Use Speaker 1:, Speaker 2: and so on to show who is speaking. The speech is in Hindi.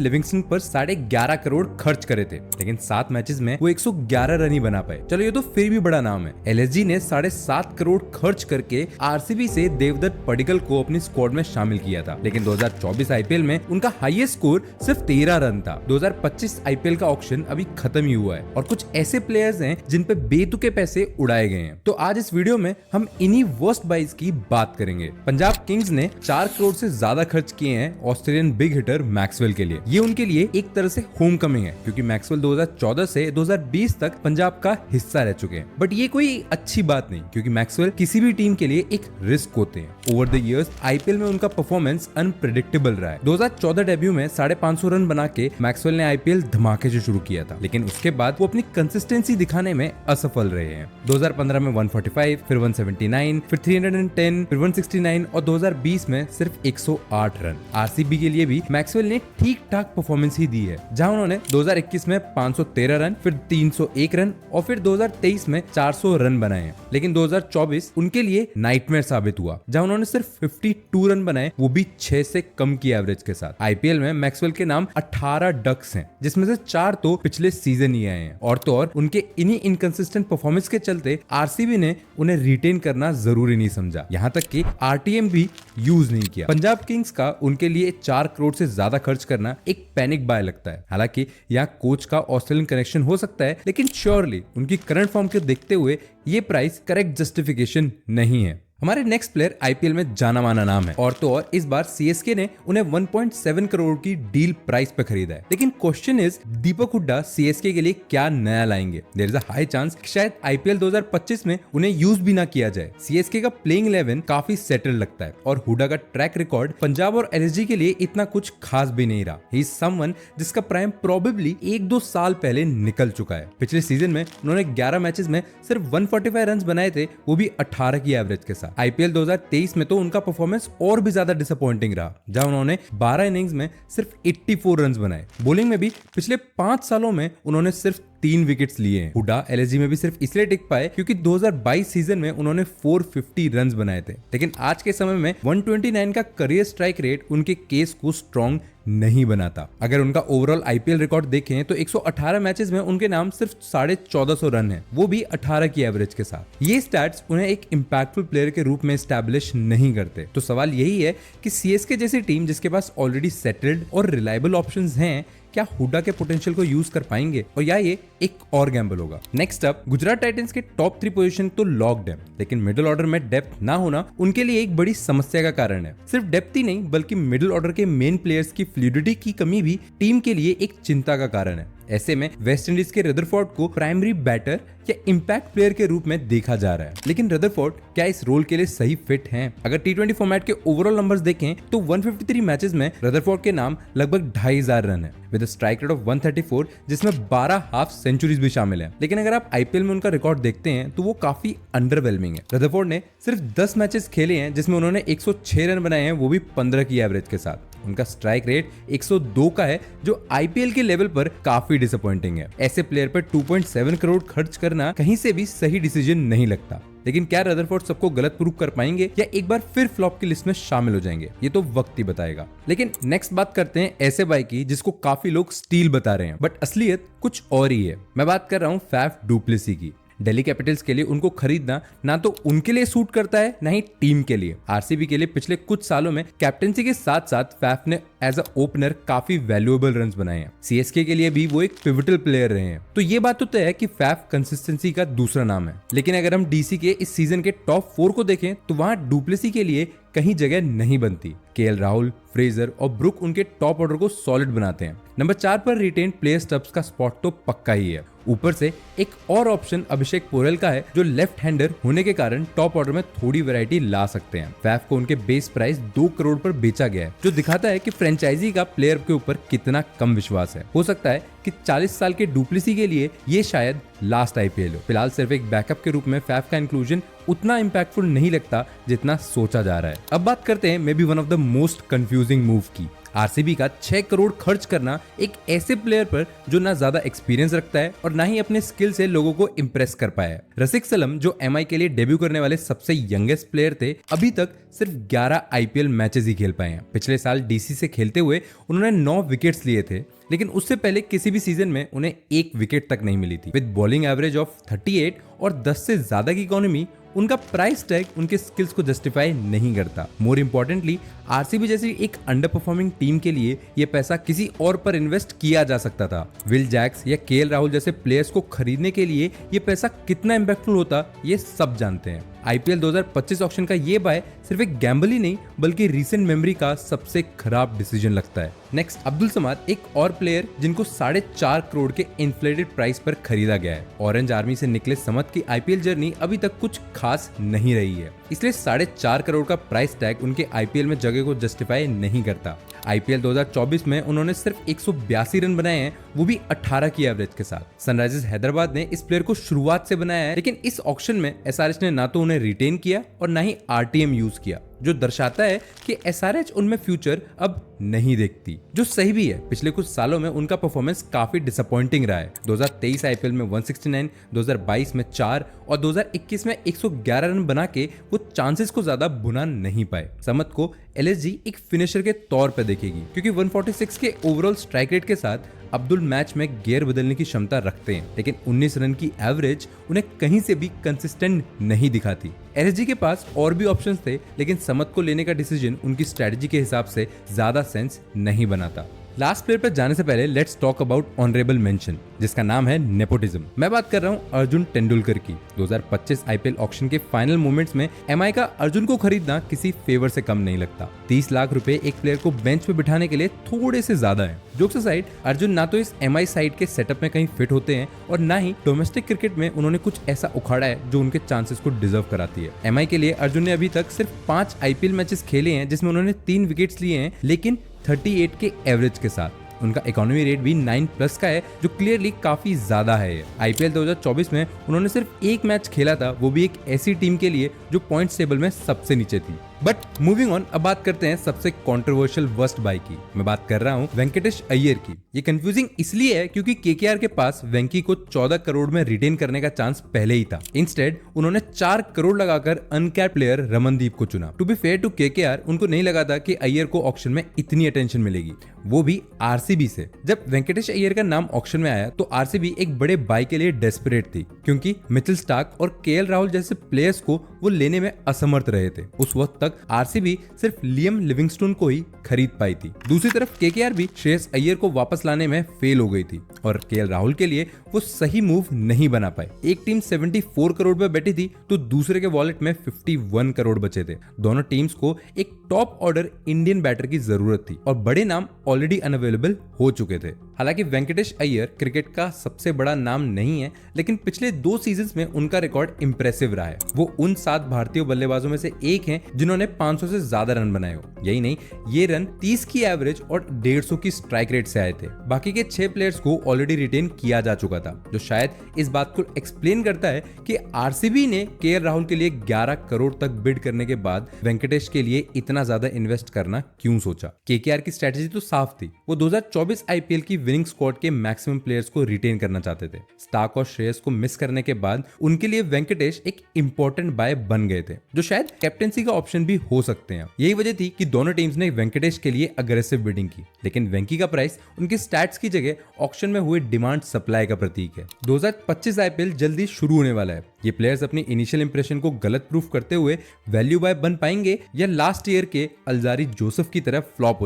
Speaker 1: लिविंगस्टन पर 11.5 करोड़ खर्च करे थे, लेकिन 7 मैचेस में वो 111 रन ही बना पाए। चलो ये तो फिर भी बड़ा नाम है। एलएसजी ने 7.5 करोड़ खर्च करके आरसीबी से देवदत्त पडिक्कल को अपनी स्क्वाड में शामिल किया था, लेकिन 2024 आईपीएल में उनका हाईएस्ट स्कोर सिर्फ 13 रन था। 2025 आईपीएल का ऑक्शन अभी खत्म ही हुआ है और कुछ ऐसे प्लेयर्स हैं जिन पे बेतुके पैसे उड़ाए गए हैं। तो आज इस वीडियो में हम इन्हीं वर्स्ट बाइज की बात करेंगे। पंजाब किंग्स ने 4 करोड़ से ज्यादा खर्च किए हैं ऑस्ट्रेलियन बिग हिटर मैक्सवेल के लिए। ये उनके लिए एक तरह से होम कमिंग है, क्योंकि मैक्सवेल 2014 से 2020 तक पंजाब का हिस्सा रह चुके हैं। बट ये कोई अच्छी बात नहीं, क्योंकि मैक्सवेल किसी भी टीम के लिए एक रिस्क होते हैं। ओवर द इयर्स आईपीएल में उनका परफॉर्मेंस अनप्रेडिक्टेबल रहा है। 2014 डेब्यू में 550 रन बना के मैक्सवेल ने आईपीएल धमाके से शुरू किया था, लेकिन उसके बाद वो अपनी कंसिस्टेंसी दिखाने में असफल रहे हैं। 2015 में 145, फिर 179, फिर 310, फिर 169 और 2020 में सिर्फ 108 रन। आरसीबी के लिए भी मैक्सवेल ने ठीक ठाक परफॉर्मेंस ही दी है, जहां उन्होंने 2021 में 513 रन, फिर 301 रन और फिर 2023 में 400 रन बनाए हैं। लेकिन 2024 उनके लिए नाइटमेयर साबित हुआ, जहां उन्होंने सिर्फ 52 रन बनाए, वो भी 6 से कम की एवरेज के साथ। आईपीएल में मैक्सवेल के नाम 18 डक्स हैं, जिसमें से 4 तो पिछले सीजन ही आए हैं। और तो और उनके इन्हीं इनकंसिस्टेंट परफॉर्मेंस के चलते आरसीबी ने उन्हें रिटेन करना जरूरी नहीं समझा, यहाँ तक कि आरटीएम भी यूज नहीं किया। पंजाब किंग्स का उनके लिए 4 करोड़ से ज्यादा खर्च करना एक पैनिक बाय लगता है। हालांकि यहाँ कोच का ऑस्ट्रेलियन कनेक्शन हो सकता है, लेकिन श्योरली उनकी करंट फॉर्म के देखते हुए ये प्राइस करेक्ट जस्टिफिकेशन नहीं है। हमारे नेक्स्ट प्लेयर आईपीएल में जाना माना नाम है, और तो और इस बार सीएसके ने उन्हें 1.7 करोड़ की डील प्राइस पे खरीदा है। लेकिन question is, Deepak Hooda CSK के लिए क्या नया लाएंगे? There is a high chance शायद आईपीएल 2025 में उन्हें यूज भी ना किया जाए। सीएसके का प्लेइंग 11 काफी सेटल लगता है और हुड्डा का ट्रैक रिकॉर्ड पंजाब और एलएसजी के लिए इतना कुछ खास भी नहीं रहा। ही इज समवन जिसका प्राइम प्रोबेबली 1-2 साल पहले निकल चुका है। पिछले सीजन में उन्होंने 11 मैचेस में सिर्फ 145 रन बनाए थे, वो भी 18 की एवरेज के साथ। आईपीएल 2023 में तो उनका परफॉर्मेंस और भी ज्यादा डिसअपॉइंटिंग रहा, जहां उन्होंने 12 इनिंग्स में सिर्फ 84 रन बनाए। बॉलिंग में भी पिछले 5 सालों में उन्होंने सिर्फ 3 विकेट्स लिए हैं। हुड्डा एलएसजी में भी सिर्फ इसलिए टिक पाए क्योंकि 2022 सीजन में उन्होंने 450 रन बनाए थे। लेकिन आज के समय में 129 का करियर स्ट्राइक रेट उनके केस को स्ट्रॉन्ग नहीं बनाता। अगर उनका ओवरऑल आईपीएल रिकॉर्ड देखें तो 118 मैचेस में उनके नाम सिर्फ 1450 रन है, वो भी 18 की एवरेज के साथ। ये स्टैट्स उन्हें एक इंपैक्टफुल प्लेयर के रूप में एस्टैब्लिश नहीं करते। तो सवाल यही है कि सीएसके जैसी टीम जिसके पास ऑलरेडी सेटल्ड और रिलायबल ऑप्शंस हैं, क्या हुड्डा के पोटेंशियल को यूज कर पाएंगे, और या ये एक और गैम्बल होगा? नेक्स्ट अप, गुजरात टाइटंस के टॉप 3 पोजीशन तो लॉक्ड है, लेकिन मिडिल ऑर्डर में डेप्थ ना होना उनके लिए एक बड़ी समस्या का कारण है। सिर्फ डेप्थ ही नहीं, बल्कि मिडिल ऑर्डर के मेन प्लेयर्स की फ्लूइडिटी की कमी भी टीम के लिए एक चिंता का कारण है। ऐसे में वेस्ट इंडीज के रदरफोर्ड को प्राइमरी बैटर या इंपैक्ट प्लेयर के रूप में देखा जा रहा है, लेकिन रदरफोर्ड क्या इस रोल के लिए सही फिट हैं? अगर टी20 फॉर्मेट के ओवरऑल नंबर्स देखें तो 153 मैचेस में रदरफोर्ड के नाम लगभग 2500 रन है, with a strike rate of 134, जिसमें 12 हाफ सेंचुरीज भी शामिल है। लेकिन अगर आप आईपीएल में उनका रिकॉर्ड देखते हैं तो वो काफी अंडरवेलमिंग है। रदरफोर्ड ने सिर्फ 10 मैचेस खेले हैं, जिसमें उन्होंने 106 रन बनाए हैं, वो भी 15 की एवरेज के साथ। उनका स्ट्राइक रेट 102 का है, जो आईपीएल के लेवल पर काफी डिसअपॉइंटिंग है। ऐसे प्लेयर पर 2.7 करोड़ खर्च करना कहीं से भी सही डिसीजन नहीं लगता। लेकिन क्या रदरफोर्ड सबको गलत प्रूव कर पाएंगे या एक बार फिर फ्लॉप की लिस्ट में शामिल हो जाएंगे? ये तो वक्त ही बताएगा। लेकिन नेक्स्ट बात करते हैं ऐसे बाई की जिसको काफी लोग स्टील बता रहे हैं, बट असलियत कुछ और ही है। मैं बात कर रहा हूँ फैफ डु प्लेसी की। दिल्ली कैपिटल्स के लिए उनको खरीदना ना तो उनके लिए सूट करता है, ना ही टीम के लिए। आरसीबी के लिए पिछले कुछ सालों में कैप्टेंसी के साथ साथ फैफ ने एज अ ओपनर काफी वैल्यूएबल रन्स बनाए हैं। सीएसके के लिए भी वो एक पिवटल प्लेयर रहे हैं। तो ये बात तो तय है कि फैफ कंसिस्टेंसी का दूसरा नाम है। लेकिन अगर हम डीसी के इस सीजन के टॉप 4 को देखें तो वहां डु प्लेसी के लिए कहीं जगह नहीं बनती। केएल राहुल, फ्रेजर और ब्रुक उनके टॉप ऑर्डर को सॉलिड बनाते हैं। नंबर 4 पर रिटेन प्लेयर स्टब्स का स्पॉट तो पक्का ही है। ऊपर से एक और ऑप्शन अभिषेक पोरेल का है, जो लेफ्ट हैंडर होने के कारण टॉप ऑर्डर में थोड़ी वैरायटी ला सकते हैं। फैफ को उनके बेस प्राइस 2 करोड़ पर बेचा गया है, जो दिखाता है कि फ्रेंचाइजी का प्लेयर के ऊपर कितना कम विश्वास है। हो सकता है कि 40 साल के डु प्लेसी के लिए ये शायद लास्ट आईपीएल हो। फिलहाल सिर्फ एक बैकअप के रूप में फैफ का इंक्लूजन उतना इंपैक्टफुल नहीं लगता जितना सोचा जा रहा है। अब बात करते हैं may be one of the most confusing move की। आरसीबी का 6 करोड़ खर्च करना एक ऐसे प्लेयर पर जो ना ज्यादा एक्सपीरियंस रखता है और ना ही अपने स्किल से लोगों को इंप्रेस कर पाया है। रसिक सलम जो एमआई के लिए डेब्यू करने वाले सबसे यंगेस्ट प्लेयर थे, अभी तक सिर्फ 11 आईपीएल मैचेस ही खेल पाए हैं। पिछले साल डीसी से खेलते हुए उन्होंने 9 विकेट्स लिए थे, लेकिन उससे पहले किसी भी सीजन में उन्हें 1 विकेट तक नहीं मिली थी। विद बॉलिंग एवरेज ऑफ 38 और 10 से ज्यादा की इकोनॉमी, उनका प्राइस टैग उनके स्किल्स को जस्टिफाई नहीं करता। मोर इंपॉर्टेंटली, आरसीबी जैसी एक अंडर परफॉर्मिंग टीम के लिए यह पैसा किसी और पर इन्वेस्ट किया जा सकता था। विल जैक्स या केएल राहुल जैसे प्लेयर्स को खरीदने के लिए यह पैसा कितना इंपैक्टफुल होता, ये सब जानते हैं। आईपीएल 2025 ऑक्शन का ये बाय सिर्फ एक गैम्बल ही नहीं बल्कि रीसेंट मेमोरी का सबसे खराब डिसीजन लगता है। नेक्स्ट, अब्दुल समाद, एक और प्लेयर जिनको 4.5 करोड़ के इन्फ्लेटेड प्राइस पर खरीदा गया है। ऑरेंज आर्मी से निकले समद की आईपीएल जर्नी अभी तक कुछ खास नहीं रही है, इसलिए 4.5 करोड़ का प्राइस टैग उनके आईपीएल में जगह को जस्टिफाई नहीं करता। आईपीएल 2024 में उन्होंने सिर्फ 182 रन बनाए हैं, वो भी 18 की एवरेज के साथ। सनराइजर्स हैदराबाद ने इस प्लेयर को शुरुआत से बनाया है, लेकिन इस ऑक्शन में एसआरएच ने ना तो उन्हें रिटेन किया और ना ही आरटीएम यूज किया, जो दर्शाता है कि एसआरएच उनमें फ्यूचर अब नहीं देखती, जो सही भी है। पिछले कुछ सालों में उनका परफॉर्मेंस काफी डिसअपॉइंटिंग रहा है। 2023 आईपीएल में 169, 2022 में 4 और 2021 में 111 रन बना के वो चांसेस को ज्यादा बुना नहीं पाए। समत को एलएसजी एक फिनिशर के तौर पर देखेगी, क्योंकि 146 के ओवरऑल स्ट्राइक रेट के साथ अब्दुल मैच में गियर बदलने की क्षमता रखते हैं, लेकिन 19 रन की एवरेज उन्हें कहीं से भी कंसिस्टेंट नहीं दिखाती। एलएसजी के पास और भी ऑप्शंस थे, लेकिन समत को लेने का डिसीजन उनकी स्ट्रेटजी के हिसाब से ज्यादा सेंस नहीं बनाता। लास्ट प्लेयर पर जाने से पहले let's talk about honourable mention, जिसका नाम है नेपोटिज्म। मैं बात कर रहा हूँ अर्जुन तेंदुलकर की। 2025 आईपीएल ऑक्शन के फाइनल मोमेंट्स में एमआई का अर्जुन को खरीदना किसी फेवर से कम नहीं लगता। 30 लाख रुपए एक प्लेयर को बेंच पे बिठाने के लिए थोड़े से ज्यादा है। जोक्स असाइड, अर्जुन ना तो इस एमआई साइड के सेटअप में कहीं फिट होते हैं और ना ही डोमेस्टिक क्रिकेट में उन्होंने कुछ ऐसा उखाड़ा है जो उनके चांसेस को डिजर्व कराती है। एमआई के लिए अर्जुन ने अभी तक सिर्फ 5 आईपीएल मैचेस खेले हैं, जिसमें उन्होंने 3 विकेट्स लिए हैं, लेकिन 38 के एवरेज के साथ। उनका इकोनॉमी रेट भी 9+ का है, जो क्लियरली काफी ज्यादा है। आईपीएल 2024 में उन्होंने सिर्फ 1 मैच खेला था, वो भी एक ऐसी टीम के लिए जो पॉइंट्स टेबल में सबसे नीचे थी। बट मूविंग ऑन, अब बात करते हैं सबसे कंट्रोवर्शियल वर्स्ट बाय की। मैं बात कर रहा हूँ वेंकटेश अय्यर की। ये कंफ्यूजिंग इसलिए है क्योंकि केकेआर के पास वेंकी को 14 करोड़ में रिटेन करने का चांस पहले ही था। इंस्टेड उन्होंने 4 करोड़ लगाकर अनकैप्ड प्लेयर रमनदीप को चुना। To be fair to KKR, उनको नहीं लगा था कि अय्यर को ऑक्शन में इतनी अटेंशन मिलेगी, वो भी आरसीबी से। जब वेंकटेश अय्यर का नाम ऑक्शन में आया तो आरसीबी एक बड़े बाय के लिए डेस्परेट थी, क्योंकि मिचेल स्टार्क और केएल राहुल जैसे प्लेयर्स को वो लेने में असमर्थ रहे थे। उस वक्त तक आरसीबी सिर्फ लियम लिविंगस्टोन को ही खरीद पाई थी। दूसरी तरफ केकेआर भी श्रेयस अय्यर को वापस लाने में फेल हो गई थी और केएल राहुल के लिए वो सही मूव नहीं बना पाए। एक टीम 74 करोड़ पर बैठी थी तो दूसरे के वॉलेट में 51 करोड़ बचे थे। दोनों टीम्स को एक टॉप ऑर्डर इंडियन बैटर की जरूरत थी और बड़े नाम ऑलरेडी अनअवेलेबल हो चुके थे। हालांकि वेंकटेश अय्यर क्रिकेट का सबसे बड़ा नाम नहीं है, लेकिन पिछले 2 सीजन्स में उनका रिकॉर्ड इंप्रेसिव रहा है। वो उन 7 भारतीय बल्लेबाजों में से एक हैं जिन्होंने 500 से ज्यादा रन बनाए हो। यही नहीं, ये रन 30 की एवरेज और 150 की स्ट्राइक रेट से आए थे। बाकी के 6 प्लेयर्स को ऑलरेडी रिटेन किया जा चुका था, जो शायद इस बात को एक्सप्लेन करता है कि आरसीबी ने केएल राहुल के लिए 11 करोड़ तक बिड करने के बाद वेंकटेश के लिए इतना ज्यादा इन्वेस्ट करना क्यों सोचा। केकेआर की स्ट्रेटेजी तो साफ थी, वो 2024 आईपीएल की विनिंग स्क्वाड के मैक्सिमम प्लेयर्स को रिटेन करना चाहते थे। स्टार्क और श्रेयस को मिस करने के बाद उनके लिए वेंकटेश एक इंपॉर्टेंट बाय बन गए थे, जो शायद कैप्टेंसी का ऑप्शन भी हो सकते हैं। यही वजह थी कि दोनों टीम्स ने वेंकटेश के लिए अग्रेसिव बिडिंग की, लेकिन वेंकी का प्राइस उनके स्टैट्स की जगह ऑक्शन में हुए डिमांड सप्लाई का प्रतीक है। 2025 आईपीएल जल्दी शुरू होने वाला है। ये प्लेयर्स अपनी इनिशियल इंप्रेशन को गलत प्रूफ करते हुए वैल्यू बाय बन पाएंगे या लास्ट ईयर के अलजारी जोसेफ की तरह फ्लॉप